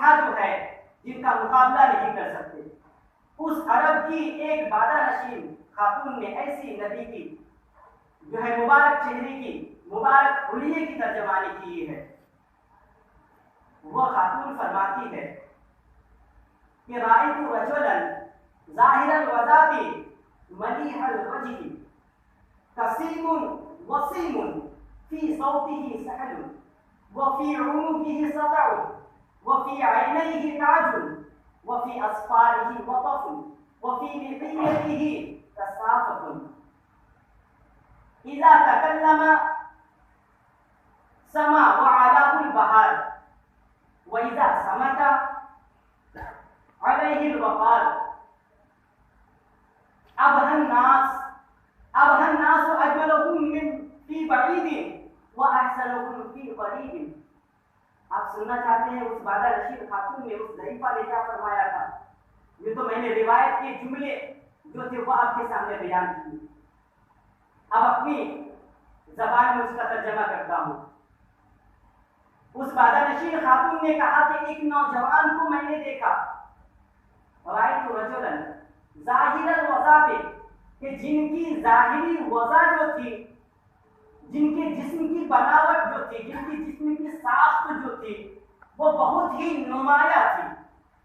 था जो है जिनका मुकाबला नहीं कर सकते। उस अरब की एक बादा नशीन खातून ने ऐसी नबी की जो है मुबारक चेहरे की, मुबारक हुलिये की तर्जमानी की है। वह खातून फरमाती है कि राइतु रजुलन ज़ाहिरल वज़ाति मलीहल वजही कसीमुन वसीमुन फी सौतिही सहलुन व फी उनुकिही सतउन व फी ऐनैहि ताजुन व फी अस्फारिही वतफुन व फी लिहियतिही कसाफतुन इज़ा तकल्लमा समा व अलाहुल बहार व इज़ा समता अलैहिल वक़ार अबहन नास अजमलहुम मिन फी बईदिन व अहसनुहुम फी करीबिन। आप सुनना चाहते हैं उस बादा रशीद खातून ने, उस ज़रीफ़ा ने क्या फरमाया था? ये तो मैंने रिवायत के जुमले जो थे वो आपके सामने बयान किए। अब अपनी ज़बान में उसका तर्जमा करता हूँ। उस बादा नशीन खातून ने कहा कि एक नौजवान को मैंने देखा, राइतु रजुलन ज़ाहिरल वज़ाति, कि जिनकी ज़ाहिरी वज़ा जो थी, जिनके जिस्म की बनावट जो थी, जिनकी जिस्म की साख्त जो थी वो बहुत ही नुमाया थी।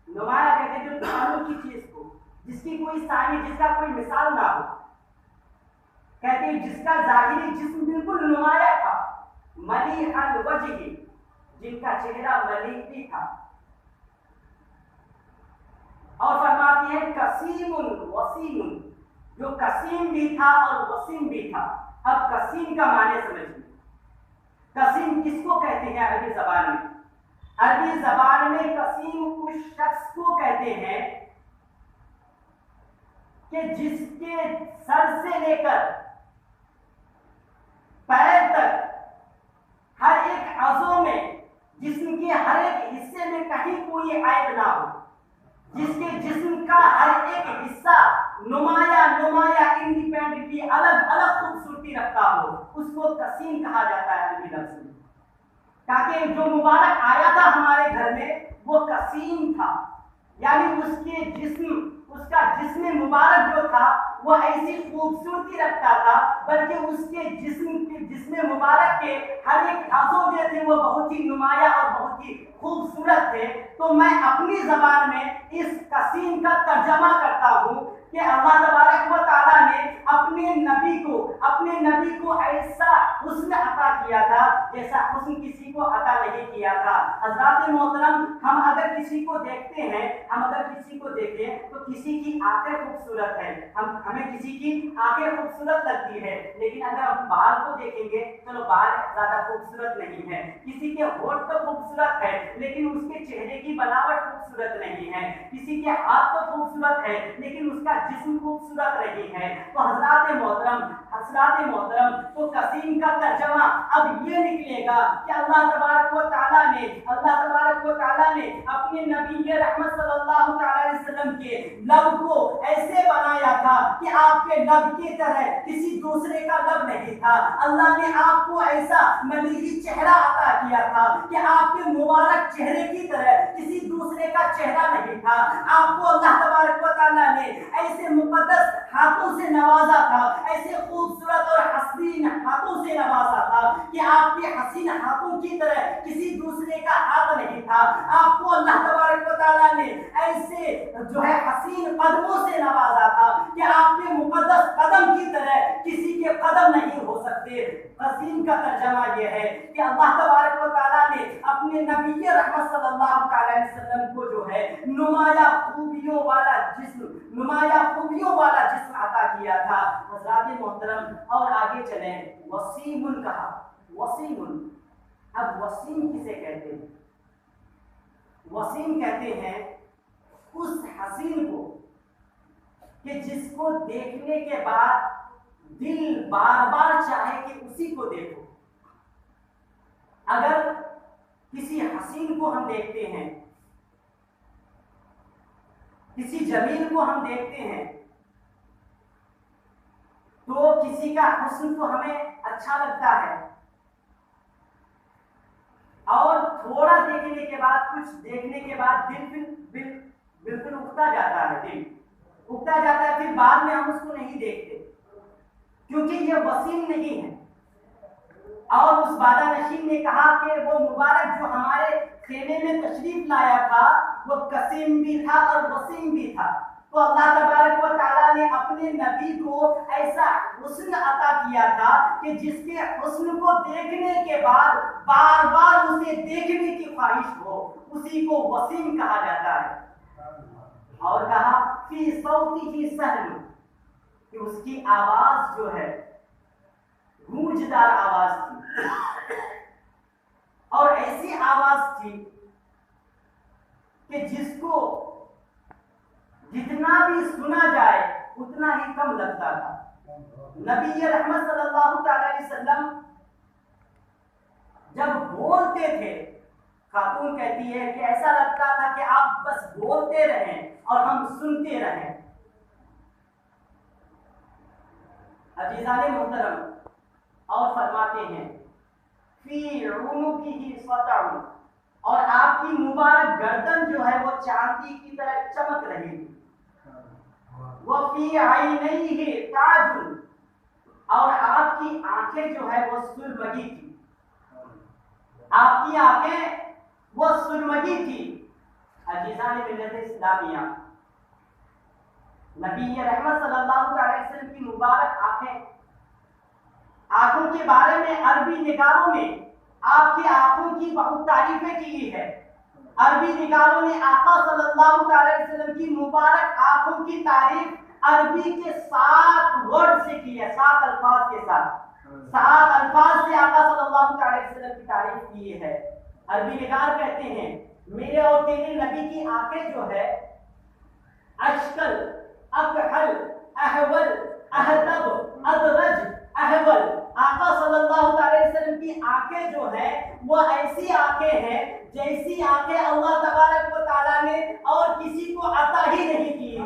नुमाया कहते हैं जो ताल्लुक की चीज को, जिसकी कोई सानी, जिसका कोई मिसाल ना हो, कहते हैं जिसका ज़ाहिरी जिस्म बिल्कुल नुमाया था। मलीहल वजही, जिनका चेहरा मलीह भी था। और फरमाती है कसीमुन वसीमुन, जो कसीम भी था और वसीम भी था। अब कसीम का माने समझिए। कसीम किसको कहते हैं अरबी जबान में? अरबी जबान में कसीम उस शख्स को कहते हैं कि जिसके सर से लेकर पैर तक हर एक अज़ो में, जिस्म के हर एक हिस्से में कहीं कोई ऐब ना हो, जिसके जिस्म का हर एक हिस्सा नुमाया इंडिपेंडेंटली अलग अलग खूबसूरती रखता हो, उसको कसीम कहा जाता है अरबी लफ्ज़ में। ताकि जो मुबारक आया था हमारे घर में वो कसीम था, यानी उसके जिस्म, उसका जिस्म मुबारक जो था वो ऐसी खूबसूरती रखता था, बल्कि उसके जिस्म मुबारक के हर एक अज़ो जो थे वो बहुत ही नुमाया और बहुत ही खूबसूरत थे। तो मैं अपनी ज़बान में इस कसीम का तर्जमा करता हूँ कि अल्लाह तबारक व तआला ने अपने नबी को ऐसा हुस्न अता किया था जैसा हुस्न किसी को अता नहीं किया था। हज़रात मोहतरम, हम अगर किसी को देखते हैं, हम अगर किसी को देखें तो किसी की आंखें खूबसूरत है, हमें किसी की आंखें खूबसूरत लगती है, लेकिन अगर हम बाल को देखेंगे चलो बाल ज्यादा खूबसूरत नहीं है। किसी के होठ तो खूबसूरत है लेकिन उसके चेहरे की बनावट खूबसूरत नहीं है। किसी के हाथ तो खूबसूरत है लेकिन उसका जिस्म खूबसूरत नहीं है। तो हज़रात मोहतरम, तो कसीम का तर्जमा अब ये निकलेगा कि अल्लाह तबारक व तआला ने अपने नबी रहमत सल्लल्लाहु अलैहि वसल्लम के लब को ऐसे बनाया था कि आपके लब की तरह किसी दूसरे का लब नहीं था। अल्लाह ने आपको ऐसा मलीही चेहरा अता किया था कि आपके मुबारक चेहरे की तरह किसी दूसरे का चेहरा नहीं था। आपको अल्लाह तबारक व तआला ने ऐसे मुक़द्दस हाथों से नवाजा था, ऐसे खूबसूरत और हसीन हाथों से नवाजा था कि आपके हसीन हाथों की तरह किसी दूसरे का हाथ नहीं था। आपको अल्लाह तबारक व तआला ने ऐसे जो है हसीन कदमों से नवाजा था कि आपके मुक़द्दस कदम की तरह किसी के कदम नहीं हो सकते। कसीम का तर्जमा यह है कि अल्लाह तबारक व तआला ने अपने नबी रहमत सल्लल्लाहु अलैहि वसल्लम को जो है नुमाया खूबियों वाला जिस्म अता किया था। हज़रात मोहतरम, और आगे चलें, वसीमुन कहा। वसीमुन, अब वसीम किसे कहते हैं? वसीम कहते हैं उस हसीन को कि जिसको देखने के बाद दिल बार बार चाहे कि उसी को देखो। अगर किसी हसीन को हम देखते हैं, किसी जमील को हम देखते हैं, तो किसी का हुस्न तो हमें अच्छा लगता है, और थोड़ा देखने के बाद, कुछ देखने के बाद बिल्कुल उगता जाता है, दिल उगता जाता है, फिर बाद में हम उसको नहीं देखते क्योंकि ये वसीम नहीं है। और उस वादा नशीन ने कहा कि वो मुबारक जो हमारे खेमे में तशरीफ लाया था वो कसीम भी था और वसीम भी था। तो अल्लाह तबारक व तआला ने अपने नबी को ऐसा हुस्न अता किया था कि जिसके हुस्न को देखने के बाद बार बार उसे देखने की ख्वाहिश हो, उसी को वसीम कहा जाता है। और कहा फी सौतिही सहल, कि उसकी आवाज जो है गूंजदार आवाज थी, और ऐसी आवाज थी कि जिसको जितना भी सुना जाए उतना ही कम लगता था। नबी रहमत सल्लल्लाहु अलैहि वसल्लम जब बोलते थे, खातून कहती है कि ऐसा लगता था कि आप बस बोलते रहें और हम सुनते रहें। अजीज़ाने मोहतरम, और फरमाते हैं फी उनुकिही सतअ, और आपकी मुबारक गर्दन जो है वो चांदी की तरह चमक रही थी। वो फी आइनैहि ताजुन, और आपकी आंखें जो है वो सुरमगी थी, आपकी आंखें वो सुरमगी थी। अजीज़ाने मिल्लत इस्लामिया, नबी रहमत सल्लल्लाहु अलैहि वसल्लम की मुबारक आंखों के बारे में अरबी निगारों ने आपकी आंखों की बहुत तारीफें की है। अरबी निगारों ने आका सल्लल्लाहु अलैहि वसल्लम की मुबारक आंखों की तारीफ अरबी के 7 वर्ड से की है, 7 अल्फाज के साथ, 7 अल्फाज से आका सल्लल्लाहु अलैहि वसल्लम की तारीफ की है। अरबी निगार कहते हैं मेरे और तेरे नबी की आंखें जो है अशकल, अकहल, अहवल, अहतब, अदरज, अहवल, आका सल्लल्लाहु अलैहि वसल्लम की आंखें जो है वो ऐसी आंखें हैं जैसी आंखें अल्लाह तबारक व तआला ने और किसी को अता ही नहीं की थी।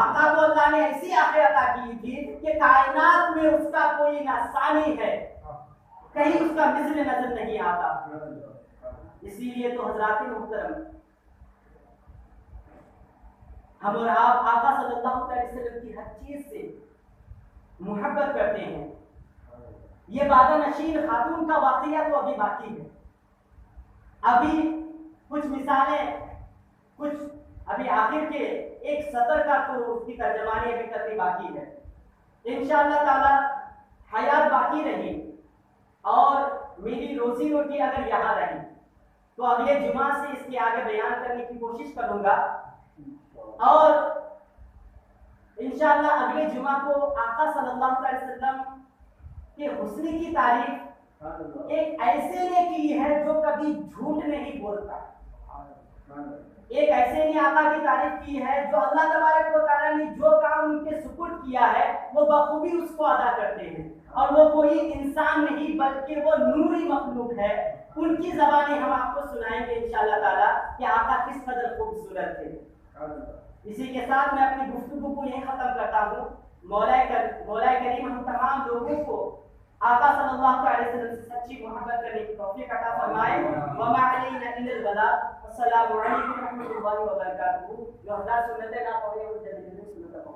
आका को अल्लाह ने ऐसी आंखें अता की थी कि कायनात में उसका कोई ना सानी है, कहीं उसका मिस्ल नजर नहीं आता। इसीलिए तो हजरात मोहतरम, हम और आप आका सल्लल्लाहु अलैहि वसल्लम की हर चीज से मोहब्बत करते हैं। ये वादा नशीन खातून का वाकया तो अभी बाकी है। अभी कुछ मिसालें, कुछ अभी आखिर के एक सतर का तो उसकी तर्जमानी अभी तक बाकी है। इंशाअल्लाह ताला हयात बाकी रही और मेरी रोजी रोटी अगर यहाँ रही तो अगले जुमा से इसके आगे बयान करने की कोशिश करूंगा। और इंशाअल्लाह अगले जुमा को आका सल्लल्लाहु अलैहि वसल्लम के हुस्न की तारीफ एक ऐसे ने की है जो कभी झूठ नहीं बोलता। एक ऐसे ने आका की तारीफ की है जो अल्लाह तबारक व तआला ने जो काम उनके सुपुर्द किया है वो बखूबी उसको अदा करते हैं, और वो कोई इंसान नहीं बल्कि वो नूरी मखलूक है। उनकी ज़बानी हम आपको सुनाएंगे इंशाअल्लाह ताला कि आका किस कदर खूबसूरत थे। इसी के साथ मैं अपनी गुफ्तगू को यहीं ख़त्म करता हूँ। मौला करीम हम तमाम लोगों को आका सल्लल्लाहु अलैहि वसल्लम से सच्ची मोहब्बत करने की तौफीक अता फरमाए। व मा अलैना इल्लल बलाग। अस्सलामु अलैकुम व रहमतुल्लाहि व बरकातुहू। जो हज़रात सुन्नत ना पढ़े वो जल्दी सुन्नत पढ़ो।